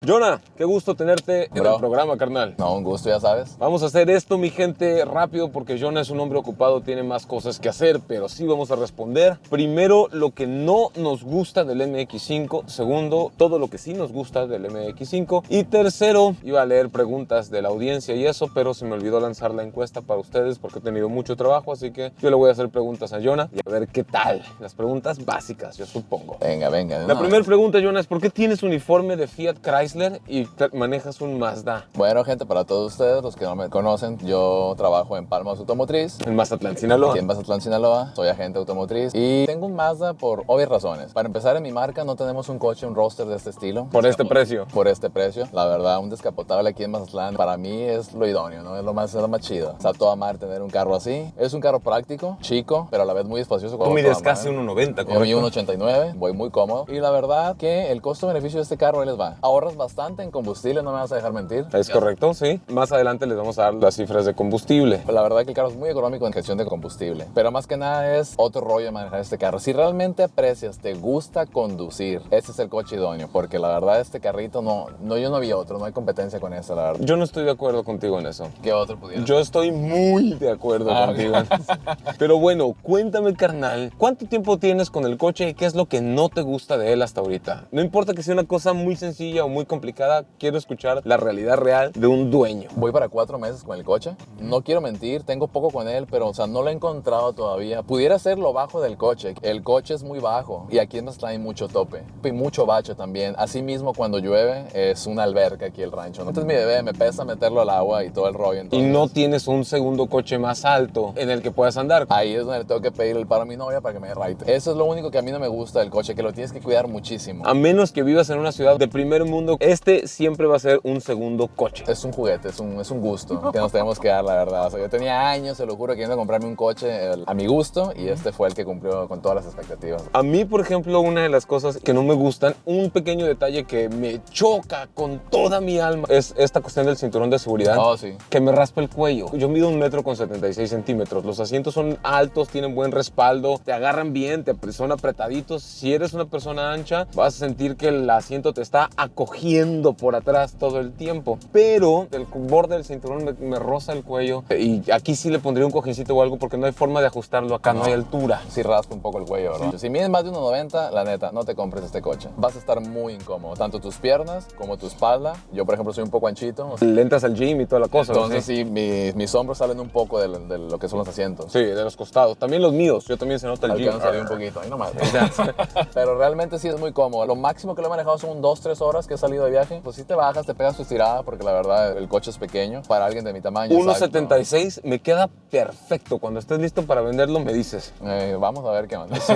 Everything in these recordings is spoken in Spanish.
Jonah, qué gusto tenerte en Bro. el programa, carnal. No, un gusto, ya sabes. Vamos a hacer esto, mi gente, rápido, porque Jonah es un hombre ocupado, tiene más cosas que hacer, pero sí vamos a responder. Primero, lo que no nos gusta del MX5. Segundo, todo lo que sí nos gusta del MX5. Y tercero, iba a leer preguntas de la audiencia y eso, pero se me olvidó lanzar la encuesta para ustedes porque he tenido mucho trabajo, así que yo le voy a hacer preguntas a Jonah y a ver qué tal. Las preguntas básicas, yo supongo. Venga. La primera pregunta, Jonah, es ¿por qué tienes uniforme de Fiat Chrysler y manejas un Mazda? Bueno, gente, para todos ustedes, los que no me conocen, yo trabajo en Palmas Automotriz. En Mazatlán, Sinaloa. Aquí en Mazatlán, Sinaloa. Soy agente automotriz y tengo un Mazda por obvias razones. Para empezar, en mi marca no tenemos un coche, un roadster de este estilo. Por este precio. Por este precio. La verdad, un descapotable aquí en Mazatlán para mí es lo idóneo, ¿no? Es lo más chido. Está toda madre tener un carro así. Es un carro práctico, chico, pero a la vez muy espacioso. Tú mides casi 1.90, Yo ¿correcto? mido 1.89, voy muy cómodo. Y la verdad que el costo-beneficio de este carro ahí les va. Ahorras bastante en combustible, no me vas a dejar mentir. Es correcto, sí. Más adelante les vamos a dar las cifras de combustible. La verdad que el carro es muy económico en gestión de combustible. Pero más que nada es otro rollo de manejar este carro. Si realmente aprecias, te gusta conducir, este es el coche idóneo. Porque la verdad este carrito yo no vi otro, no hay competencia con este, la verdad. Yo no estoy de acuerdo contigo en eso. ¿Qué otro pudiera? Yo estoy muy de acuerdo contigo. Pero bueno, cuéntame, carnal, ¿cuánto tiempo tienes con el coche y qué es lo que no te gusta de él hasta ahorita? No importa que sea una cosa muy sencilla o muy complicada, quiero escuchar la realidad real de un dueño. Voy para 4 meses con el coche. No quiero mentir, tengo poco con él, pero o sea, no lo he encontrado todavía. Pudiera ser lo bajo del coche. El coche es muy bajo y aquí en Mazatlán hay mucho tope y mucho bache también. Asimismo, cuando llueve es una alberca aquí el rancho, ¿no? Entonces mi bebé me pesa meterlo al agua y todo el rollo. Entonces, Y no tienes un segundo coche más alto en el que puedas andar. ahí es donde le tengo que pedir el paro a mi novia para que me dé ride. Eso es lo único que a mí no me gusta del coche, que lo tienes que cuidar muchísimo. A menos que vivas en una ciudad de primer mundo, este siempre va a ser un segundo coche. Es un juguete, es un gusto que nos tenemos que dar, la verdad. O sea, yo tenía años, se lo juro, queriendo comprarme un coche a mi gusto y este fue el que cumplió con todas las expectativas. A mí, por ejemplo, una de las cosas que no me gustan, un pequeño detalle que me choca con toda mi alma, es esta cuestión del cinturón de seguridad. Oh, sí. Que me raspa el cuello. Yo mido 1,76 m. Los asientos son altos, tienen buen respaldo, te agarran bien, son apretaditos. Si eres una persona ancha, vas a sentir que el asiento te está acogiendo por atrás todo el tiempo. Pero el borde del cinturón me roza el cuello y aquí sí le pondría un cojincito o algo porque no hay forma de ajustarlo acá, no hay altura. Sí raspa un poco el cuello, ¿no? Si mides más de 1.90, la neta, no te compres este coche. Vas a estar muy incómodo, tanto tus piernas como tu espalda. Yo, por ejemplo, soy un poco anchito. Le entras al gym y toda la cosa. Entonces ¿sí? sí, mis hombros salen un poco de lo que son los asientos. Sí, de los costados. También los míos. Yo también se nota el gym. Alcanza a salir un poquito, ahí nomás. Pero realmente sí es muy cómodo. Lo máximo que lo he manejado son 2-3 horas que he salido de viaje. Pues sí te bajas, te pegas tu estirada porque la verdad el coche es pequeño para alguien de mi tamaño. 1,76 me queda perfecto. Cuando estés listo para venderlo, me dices. Vamos a ver qué onda. Sí.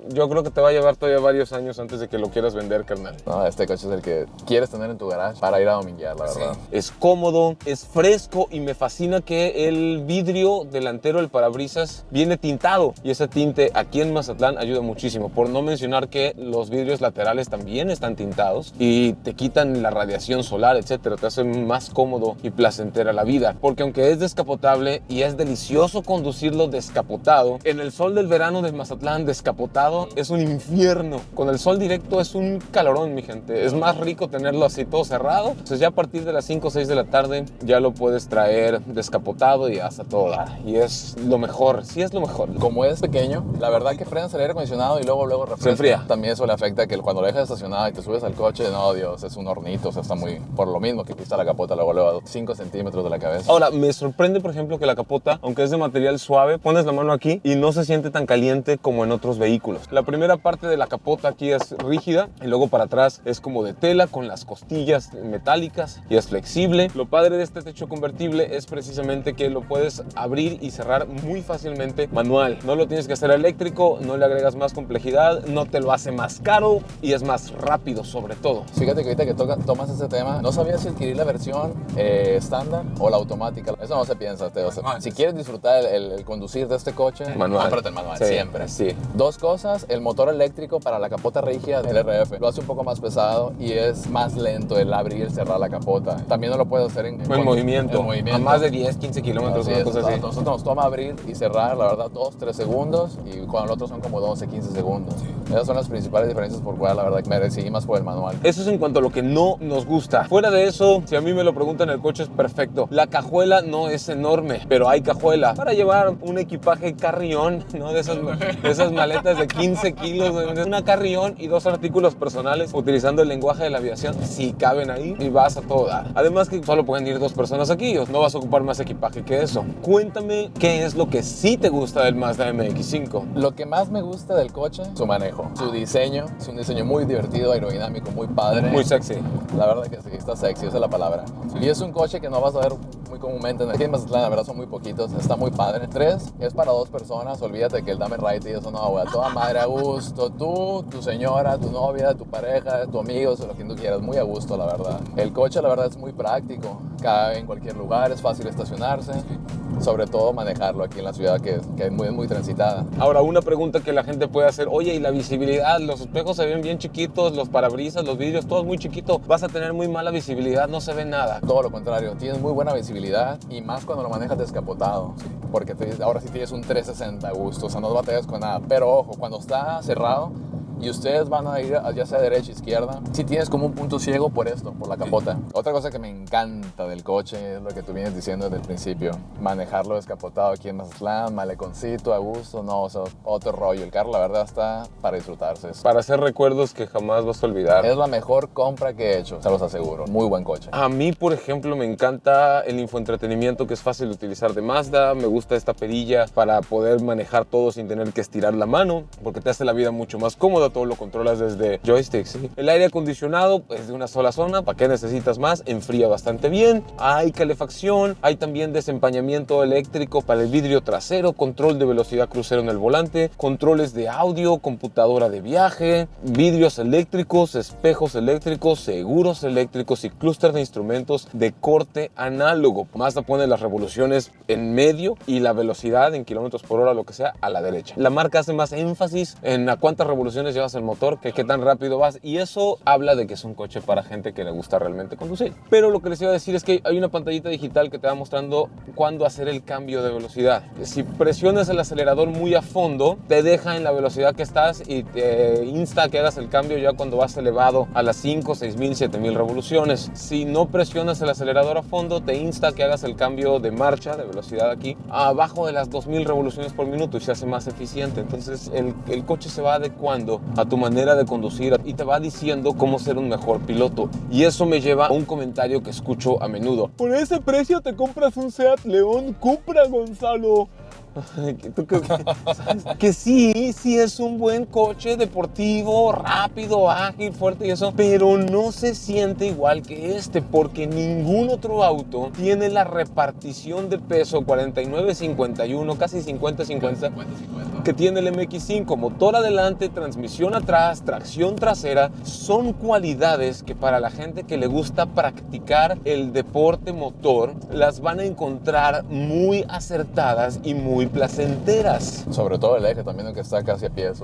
Yo creo que te va a llevar todavía varios años antes de que lo quieras vender, carnal. No, este coche es el que quieres tener en tu garage para ir a dominguear, la verdad. Es cómodo, es fresco y me fascina que el vidrio delantero, el parabrisas, viene tintado. Y ese tinte aquí en Mazatlán ayuda muchísimo. Por no mencionar que los vidrios laterales también están tintados y te quitan la radiación solar, etcétera. Te hace más cómodo y placentera la vida. Porque aunque es descapotable y es delicioso conducirlo descapotado, en el sol del verano de Mazatlán descapotado es un infierno. Con el sol directo es un calorón, mi gente. Es más rico tenerlo así todo cerrado. Entonces ya a partir de las 5 o 6 de la tarde ya lo puedes traer descapotado y hasta todo dar. Y es lo mejor, sí es lo mejor. Como es pequeño, la verdad que frenas el aire acondicionado y luego refresca. Se enfría. También eso le afecta que cuando lo dejas estacionado y te subes al coche, no, Dios, es un hornito, o sea, está muy... Por lo mismo que aquí está la capota, luego a 5 centímetros de la cabeza. Ahora, me sorprende, por ejemplo, que la capota, aunque es de material suave, pones la mano aquí y no se siente tan caliente como en otros vehículos. La primera parte de la capota aquí es rígida y luego para atrás es como de tela con las costillas metálicas y es flexible. Lo padre de este techo convertible es precisamente que lo puedes abrir y cerrar muy fácilmente manual. No lo tienes que hacer eléctrico, no le agregas más complejidad, no te lo hace más caro y es más rápido sobre todo. Fíjate que ahorita que tomas ese tema, no sabía si adquirir la versión estándar o la automática. Eso no se piensa. O sea, si quieres disfrutar el conducir de este coche, manual. cómprate el manual, Sí, siempre. sí. Dos cosas, el motor eléctrico para la capota rígida del RF lo hace un poco más pesado y es más lento el abrir y el cerrar la capota. También no lo puedes hacer en movimiento. A más de 10, 15 kilómetros, Así una es, cosa así. nosotros nos toma abrir y cerrar, la verdad, 2-3 segundos y cuando el otro son como 12-15 segundos. Esas son las principales diferencias por cual, la verdad, que me decidí más por el manual. Eso es en cuanto lo que no nos gusta. Fuera de eso, si a mí me lo preguntan, el coche es perfecto. La cajuela no es enorme, pero hay cajuela para llevar un equipaje carrión, ¿no? De esas maletas de 15 kilos, una carrión y 2 artículos personales, utilizando el lenguaje de la aviación, sí caben ahí y vas a todo dar. Además que solo pueden ir 2 personas aquí, no vas a ocupar más equipaje que eso. Cuéntame qué es lo que sí te gusta del Mazda MX-5. Lo que más me gusta del coche, su manejo, su diseño. Es un diseño muy divertido, aerodinámico, muy padre. Muy sexy. La verdad que sí, está sexy, esa es la palabra. Y es un coche que no vas a ver muy comúnmente. Aquí en Mazatlán, la verdad, son muy poquitos. Está muy padre. 3, es para 2 personas. Olvídate que el dame right y eso no, güey. A toda madre a gusto. Tú, tu señora, tu novia, tu pareja, tu amigo, lo que tú quieras. Muy a gusto, la verdad. El coche, la verdad, es muy práctico. Cabe en cualquier lugar, es fácil estacionarse. Sobre todo manejarlo aquí en la ciudad que es muy transitada. Ahora, una pregunta que la gente puede hacer: oye, ¿y la visibilidad? Los espejos se ven bien chiquitos, los parabrisas, los vidrios, todo es muy chiquito. Vas a tener muy mala visibilidad, no se ve nada. Todo lo contrario, tienes muy buena visibilidad y más cuando lo manejas descapotado. Porque ahora sí tienes un 360 a gusto, o sea, no batallas con nada. Pero ojo, cuando está cerrado y ustedes van a ir ya sea derecha o izquierda, sí tienes como un punto ciego por esto, por la capota. Otra cosa que me encanta del coche es lo que tú vienes diciendo desde el principio. Manejarlo descapotado aquí en Mazatlán, maleconcito, a gusto, no, o sea, otro rollo. El carro, la verdad, está para disfrutarse. Para hacer recuerdos que jamás vas a olvidar. Es la mejor compra que he hecho, se los aseguro. Muy buen coche. A mí, por ejemplo, me encanta el infoentretenimiento, que es fácil de utilizar de Mazda. Me gusta esta perilla para poder manejar todo sin tener que estirar la mano, porque te hace la vida mucho más cómoda. Todo lo controlas desde joystick, ¿sí? El aire acondicionado es de una sola zona. ¿Para qué necesitas más? Enfría bastante bien. Hay calefacción. Hay también desempañamiento eléctrico para el vidrio trasero, control de velocidad crucero en el volante, controles de audio, computadora de viaje, vidrios eléctricos, espejos eléctricos, seguros eléctricos y clúster de instrumentos de corte análogo. Mazda pone las revoluciones en medio y la velocidad en kilómetros por hora, lo que sea, a la derecha. La marca hace más énfasis en a cuántas revoluciones llevas el motor, que qué tan rápido vas, y eso habla de que es un coche para gente que le gusta realmente conducir. Pero lo que les iba a decir es que hay una pantallita digital que te va mostrando cuándo hacer el cambio de velocidad. Si presionas el acelerador muy a fondo, te deja en la velocidad que estás y te insta a que hagas el cambio ya cuando vas elevado a las 5, 6,000, 7,000 revoluciones. Si no presionas el acelerador a fondo, te insta a que hagas el cambio de marcha, de velocidad aquí, abajo de las 2,000 revoluciones por minuto, y se hace más eficiente. Entonces el coche se va adecuando a tu manera de conducir y te va diciendo cómo ser un mejor piloto. Y eso me lleva a un comentario que escucho a menudo: por ese precio te compras un Seat León Cupra, Gonzalo. Que sí es un buen coche deportivo, rápido, ágil, fuerte y eso, pero no se siente igual que este, porque ningún otro auto tiene la repartición de peso 49-51, casi 50-50 que tiene el MX-5. Motor adelante, transmisión atrás, tracción trasera, son cualidades que para la gente que le gusta practicar el deporte motor las van a encontrar muy acertadas y muy placenteras. Sobre todo el eje también, que está casi a pie. Sí.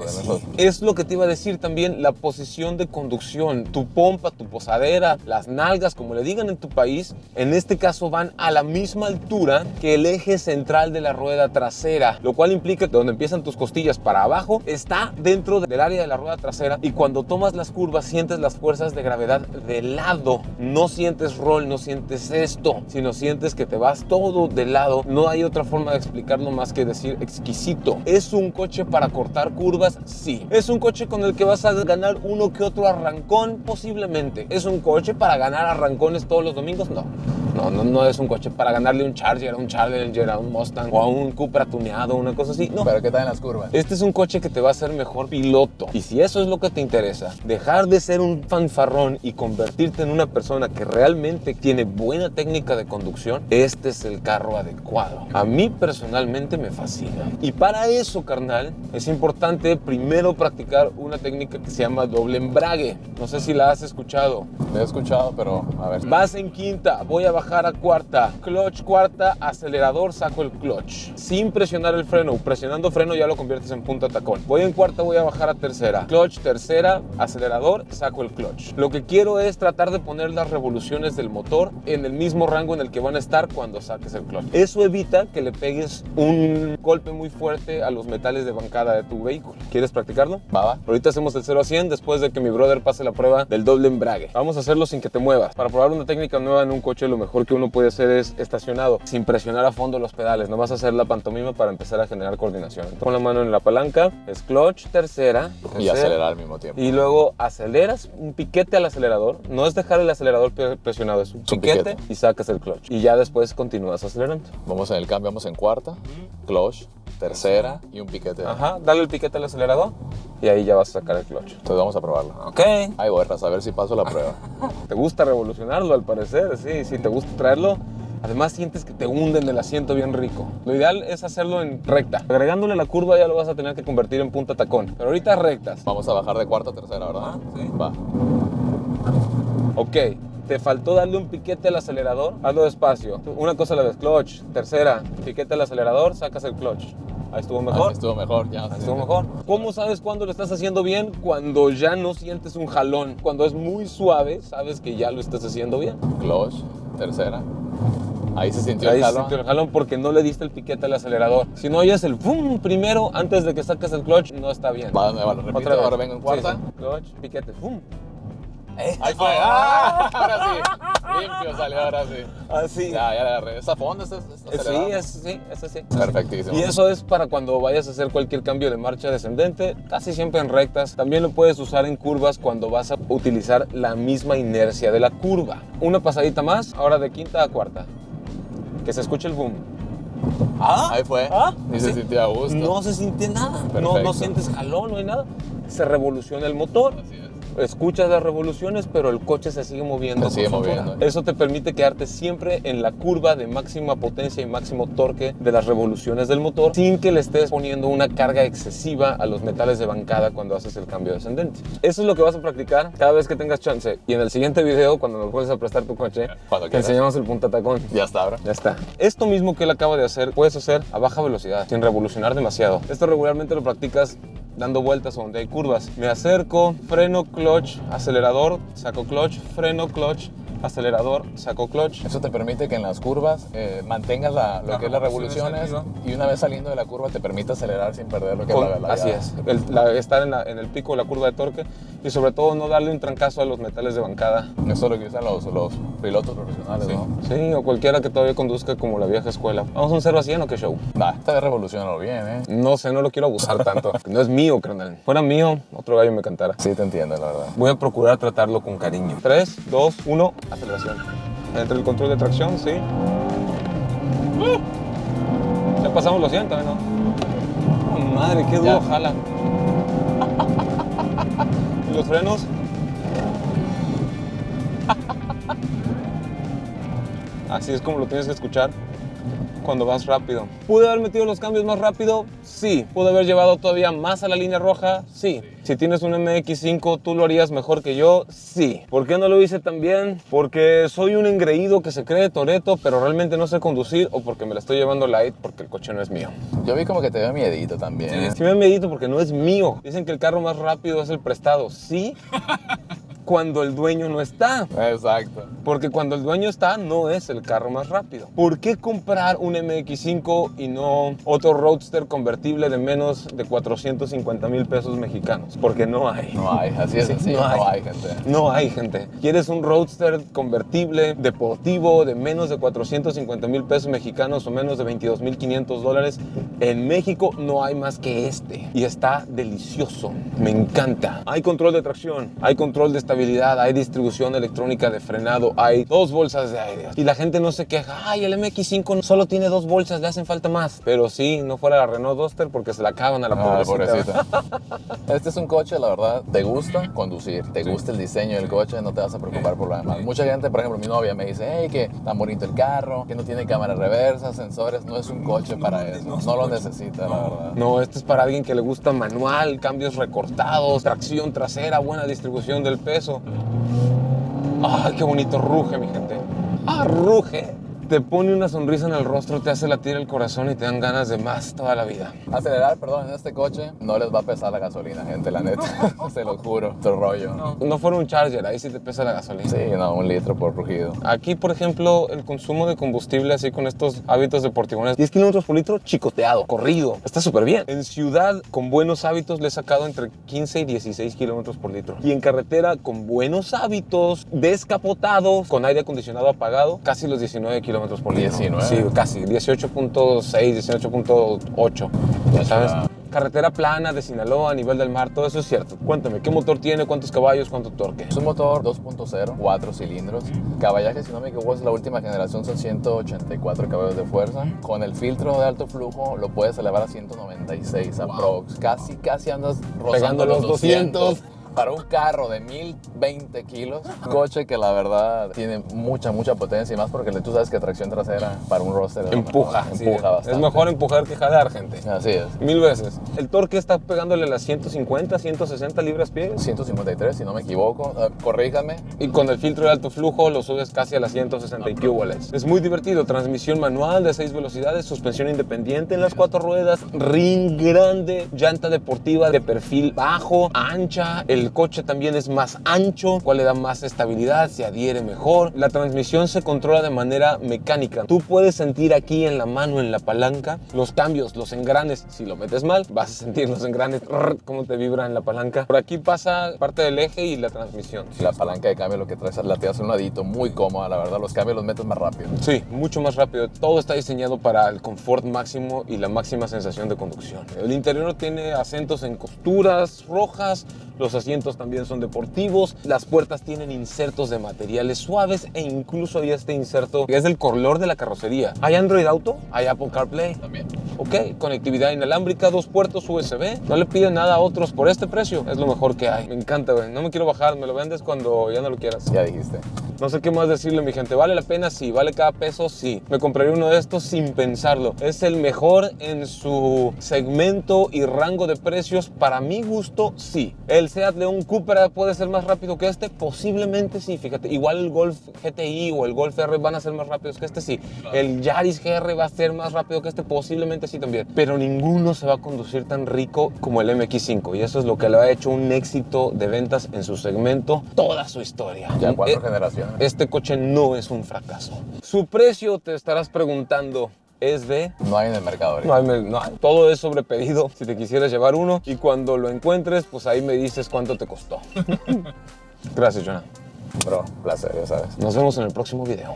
Es lo que te iba a decir también, la posición de conducción, tu pompa, tu posadera, las nalgas, como le digan en tu país, en este caso van a la misma altura que el eje central de la rueda trasera, lo cual implica que donde empiezan tus costillas para abajo está dentro del área de la rueda trasera, y cuando tomas las curvas sientes las fuerzas de gravedad de lado, no sientes roll, no sientes esto, sino sientes que te vas todo de lado. No hay otra forma de explicarlo más que decir exquisito. ¿Es un coche para cortar curvas? Sí. ¿Es un coche con el que vas a ganar uno que otro arrancón? Posiblemente. ¿Es un coche para ganar arrancones todos los domingos? No es un coche para ganarle un Charger, a un Challenger, a un Mustang o a un Cupra tuneado, una cosa así. No. ¿Pero qué tal en las curvas? Este es un coche que te va a hacer mejor piloto. Y si eso es lo que te interesa, dejar de ser un fanfarrón y convertirte en una persona que realmente tiene buena técnica de conducción, este es el carro adecuado. A mí personalmente me fascina. Y para eso, carnal, es importante primero practicar una técnica que se llama doble embrague. No sé si la has escuchado. La he escuchado, pero a ver. Vas en quinta, voy a bajar a cuarta, clutch cuarta, acelerador, saco el clutch sin presionar el freno. Presionando freno ya lo conviertes en punta tacón. Voy en cuarta, voy a bajar a tercera, clutch tercera, acelerador, saco el clutch. Lo que quiero es tratar de poner las revoluciones del motor en el mismo rango en el que van a estar cuando saques el clutch. Eso evita que le pegues un golpe muy fuerte a los metales de bancada de tu vehículo. ¿Quieres practicarlo? Va. Ahorita hacemos el 0 a 100 después de que mi brother pase la prueba del doble embrague. Vamos a hacerlo sin que te muevas. Para probar una técnica nueva en un coche, lo mejor que uno puede hacer es estacionado, sin presionar a fondo los pedales. No vas a hacer la pantomima para empezar a generar coordinación. Entonces, pon la mano en la palanca, es clutch, tercera. Y acelerar al mismo tiempo. Y luego aceleras un piquete al acelerador. No es dejar el acelerador presionado, es un piquete y sacas el clutch. Y ya después continúas acelerando. Vamos en el cambio, vamos en cuarta, clutch, tercera y un piquete. Ajá, dale el piquete al acelerador y ahí ya vas a sacar el clutch. Entonces vamos a probarlo. Ok. Ahí voy, a ver si paso la prueba. Te gusta revolucionarlo al parecer, sí, te gusta traerlo. Además sientes que te hunden el asiento bien rico. Lo ideal es hacerlo en recta. Agregándole la curva ya lo vas a tener que convertir en punta tacón. Pero ahorita rectas. Vamos a bajar de cuarta a tercera, ¿verdad? Sí. Va. Ok, te faltó darle un piquete al acelerador. Hazlo despacio. Una cosa a la vez. Clutch, tercera, piquete al acelerador, sacas el clutch. Ahí estuvo mejor. Ahí estuvo mejor, ya. Ahí estuvo mejor. ¿Cómo sabes cuándo lo estás haciendo bien? Cuando ya no sientes un jalón. Cuando es muy suave, sabes que ya lo estás haciendo bien. Clutch, tercera. Ahí se sintió Ahí el se jalón. sintió el jalón porque no le diste el piquete al acelerador. Si no oyes el boom primero antes de que saques el clutch, no está bien. Va, lo repito, Otra vez. ahora vengo en cuarta. Sí, sí. Clutch, piquete, boom. Ahí fue. ¡Ah! Ahora sí. Limpio salió, ahora sí. Así. Ya le agarré. ¿Esa fondo? ¿Esta Sí, ese sí. Perfectísimo. Y eso es para cuando vayas a hacer cualquier cambio de marcha descendente, casi siempre en rectas. También lo puedes usar en curvas cuando vas a utilizar la misma inercia de la curva. Una pasadita más, ahora de quinta a cuarta. Que se escuche el boom. Ahí fue. Y se ¿Sí? sintió a gusto. No se siente nada. No Perfecto. sientes jalón, no hay nada. Se revoluciona el motor. Así es. Escuchas las revoluciones, pero el coche se sigue moviendo. Se sigue por su moviendo. cuenta. Eso te permite quedarte siempre en la curva de máxima potencia y máximo torque de las revoluciones del motor, sin que le estés poniendo una carga excesiva a los metales de bancada cuando haces el cambio descendente. Eso es lo que vas a practicar cada vez que tengas chance. Y en el siguiente video, cuando nos vuelves a prestar tu coche, Cuando te quieras. enseñamos el punta tacón. Ya está, bro. Ya está. Esto mismo que él acaba de hacer, puedes hacer a baja velocidad, sin revolucionar demasiado. Esto regularmente lo practicas dando vueltas a donde hay curvas. Me acerco, freno, clutch, acelerador, saco clutch, freno, clutch, acelerador, saco clutch. Eso te permite que en las curvas mantengas lo que es las revoluciones y una vez saliendo de la curva te permite acelerar sin perder lo que es la velocidad. Así es, estar en el pico de la curva de torque y sobre todo no darle un trancazo a los metales de bancada. Eso es lo que usan los pilotos profesionales, ¿no? Sí, o cualquiera que todavía conduzca como la vieja escuela. ¿Vamos a un 0 a 100 o qué show? Esta vez revolucionó bien, ¿eh? No sé, no lo quiero abusar tanto. No es mío, carnal. Fuera mío, otro gallo me cantara. Sí, te entiendo, la verdad. Voy a procurar tratarlo con cariño. 3, 2, 1, aceleración. Entre el control de tracción, sí. Ya pasamos los 100, ¿no? Oh, madre, qué duro jala. ¿Y los frenos? Así es como lo tienes que escuchar cuando vas rápido. ¿Pude haber metido los cambios más rápido? Sí. ¿Pude haber llevado todavía más a la línea roja? Sí. Si tienes un MX5, ¿tú lo harías mejor que yo? Sí. ¿Por qué no lo hice tan bien? ¿Porque soy un engreído que se cree Toretto, pero realmente no sé conducir? ¿O porque me la estoy llevando light porque el coche no es mío? Yo vi como que te dio miedito también. Sí me medito porque no es mío. Dicen que el carro más rápido es el prestado. Sí. Cuando el dueño no está. Exacto. Porque cuando el dueño está, no es el carro más rápido. ¿Por qué comprar un MX5 y no otro Roadster convertible de menos de 450,000 pesos mexicanos? Porque no hay. No hay, así es, Sí, no hay, gente. No hay, gente. ¿Quieres un Roadster convertible, deportivo, de menos de 450,000 pesos mexicanos o menos de 22,500 dólares? En México no hay más que este. Y está delicioso. Me encanta. Hay control de tracción, hay control de estabilidad, hay distribución electrónica de frenado, hay 2 bolsas de aire. Y la gente no se queja, ay, el MX5 solo tiene 2 bolsas, le hacen falta más. Pero sí, no fuera la Renault Duster porque se la acaban a la pobrecita. Este es un coche, la verdad, te gusta conducir, te gusta el diseño del coche, no te vas a preocupar por lo demás. Mucha gente, por ejemplo, mi novia me dice, hey, que tan bonito el carro, que no tiene cámara reversa, sensores, no es un coche para eso, no lo necesita, la verdad. No, este es para alguien que le gusta manual, cambios recortados, tracción trasera, buena distribución del peso. ¡Ay, qué bonito ruge, mi gente! ¡Ah, ruge! te pone una sonrisa en el rostro, te hace latir el corazón y te dan ganas de más toda la vida. Acelerar, perdón, en este coche no les va a pesar la gasolina, gente, la neta. Se lo juro, tu rollo. No fuera un Charger, ahí sí te pesa la gasolina. Sí, no, 1 litro por rugido. Aquí, por ejemplo, el consumo de combustible así con estos hábitos deportivos, 10 kilómetros por litro, chicoteado, corrido. Está súper bien. En ciudad, con buenos hábitos, le he sacado entre 15 y 16 kilómetros por litro. Y en carretera, con buenos hábitos, descapotados, con aire acondicionado apagado, casi los 19 kilómetros por litro. 19. Sí, casi. 18.6, 18.8. Ya sabes. Carretera plana de Sinaloa, a nivel del mar, todo eso es cierto. Cuéntame, ¿qué motor tiene? ¿Cuántos caballos? ¿Cuánto torque? Es un motor 2.0, 4 cilindros. Caballaje, si no me equivoco, es la última generación, son 184 caballos de fuerza. Con el filtro de alto flujo lo puedes elevar a 196 aprox. Casi andas rozando Pegando los 200. Para un carro de 1020 kilos, coche que la verdad tiene mucha potencia y más porque tú sabes que tracción trasera para un roster empuja bastante. Es mejor empujar que jalar, gente. Así es. 1000 veces. El torque está pegándole las 150, 160 libras-pie. 153, si no me equivoco. Corríjame. Y con el filtro de alto flujo lo subes casi a las 160 y cuboles. Es muy divertido. Transmisión manual de 6 velocidades, suspensión independiente en las 4 ruedas, ring grande, llanta deportiva de perfil bajo, ancha. El coche también es más ancho, cual le da más estabilidad, se adhiere mejor. La transmisión se controla de manera mecánica. Tú puedes sentir aquí en la mano, en la palanca, los cambios, los engranes. Si lo metes mal, vas a sentir los engranes, cómo te vibra en la palanca. Por aquí pasa parte del eje y la transmisión. La palanca de cambio, lo que traes, la te hace un ladito muy cómoda, la verdad. Los cambios los metes más rápido. Sí, mucho más rápido. Todo está diseñado para el confort máximo y la máxima sensación de conducción. El interior tiene acentos en costuras rojas. Los asientos también son deportivos. Las puertas tienen insertos de materiales suaves e incluso hay este inserto que es del color de la carrocería. Hay Android Auto, hay Apple CarPlay. También. Ok, conectividad inalámbrica, 2 puertos USB. No le piden nada a otros por este precio. Es lo mejor que hay. Me encanta, güey. No me quiero bajar. Me lo vendes cuando ya no lo quieras. Ya dijiste. No sé qué más decirle, mi gente. ¿Vale la pena? Sí. ¿Vale cada peso? Sí. Me compraría uno de estos sin pensarlo. Es el mejor en su segmento y rango de precios. Para mi gusto, sí. El Seat León Cupra puede ser más rápido que este. Posiblemente sí, fíjate. Igual el Golf GTI o el Golf R van a ser más rápidos que este, sí. Claro. El Yaris GR va a ser más rápido que este. Posiblemente sí también. Pero ninguno se va a conducir tan rico como el MX5. Y eso es lo que le ha hecho un éxito de ventas en su segmento toda su historia. Ya 4 generaciones. Este coche no es un fracaso. Su precio, te estarás preguntando, es de... No hay en el mercado. No hay. Todo es sobre pedido si te quisieras llevar uno. Y cuando lo encuentres, pues ahí me dices cuánto te costó. Gracias, Jonah. Bro, placer, ya sabes. Nos vemos en el próximo video.